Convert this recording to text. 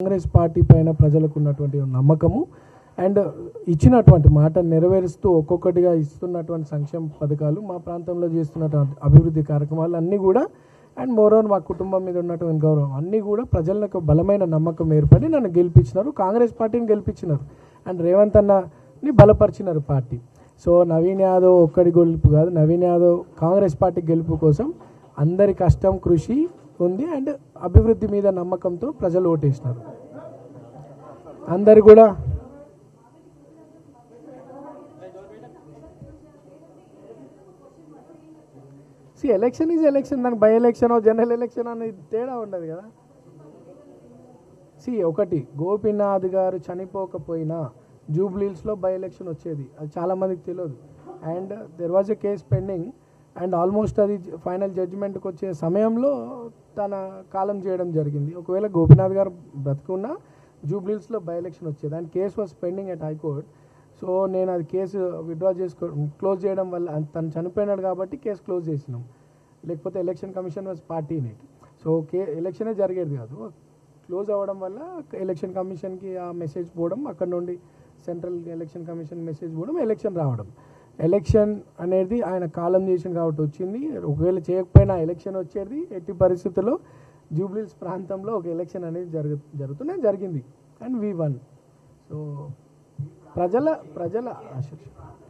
Congress party పైన ప్రజలకు ఉన్నటువంటి నమ్మకము అండ్ ఇచ్చినటువంటి మాట నెరవేరుస్తూ ఒక్కొక్కటిగా ఇస్తున్నటువంటి సంక్షేమ పథకాలు మా ప్రాంతంలో చేస్తున్నటువంటి అభివృద్ధి కార్యక్రమాలు అన్నీ కూడా అండ్ మోరోన్ మా కుటుంబం మీద ఉన్నటువంటి గౌరవం అన్నీ కూడా ప్రజలకు బలమైన నమ్మకం ఏర్పడి నన్ను గెలిపించినారు, కాంగ్రెస్ పార్టీని గెలిపించినారు అండ్ రేవంత్ అన్నని బలపరిచినారు పార్టీ. సో నవీన్ యాదవ్ ఒక్కడి గెలుపు కాదు, నవీన్ యాదవ్ కాంగ్రెస్ పార్టీ గెలుపు కోసం అందరి కష్టం కృషి ఉంది అండ్ అభివృద్ధి మీద నమ్మకంతో ప్రజలు ఓటేసినారు. అందరు కూడా ఎలక్షన్ ఈజ్ ఎలక్షన్, దానికి బై ఎలక్షన్ జనరల్ ఎలక్షన్ అనేది తేడా ఉండదు కదా. ఒకటి గోపీనాథ్ గారు చనిపోకపోయినా జూబ్లీహిల్స్లో బై ఎలక్షన్ వచ్చేది, అది చాలామందికి తెలియదు. And there was a case pending and almost అది ఫైనల్ జడ్జిమెంట్కి వచ్చే సమయంలో తన కాలం చేయడం జరిగింది. ఒకవేళ గోపీనాథ్ గారు బ్రతుకున్నా జూబ్లీహిల్స్లో బై ఎలక్షన్ వచ్చేది and case was pending at high court. So నేను అది కేసు విత్డ్రా క్లోజ్ చేయడం వల్ల తను చనిపోయినాడు కాబట్టి కేసు క్లోజ్ చేసినాం, లేకపోతే election commission was party in it. So ఎలక్షనే జరిగేది కాదు. క్లోజ్ అవ్వడం వల్ల ఎలక్షన్ కమిషన్కి ఆ మెసేజ్ పోవడం, అక్కడ నుండి సెంట్రల్ ఎలక్షన్ కమిషన్ మెసేజ్ పోవడం, ఎలక్షన్ రావడం. ఎలక్షన్ అనేది ఆయన కాలం చేసింది కాబట్టి వచ్చింది. ఒకవేళ చేయకపోయినా ఎలక్షన్ వచ్చేది. ఎట్టి పరిస్థితుల్లో జూబ్లీహిల్స్ ప్రాంతంలో ఒక ఎలక్షన్ అనేది జరిగింది అండ్ వి వన్. సో ప్రజల ఆశీర్వాదం.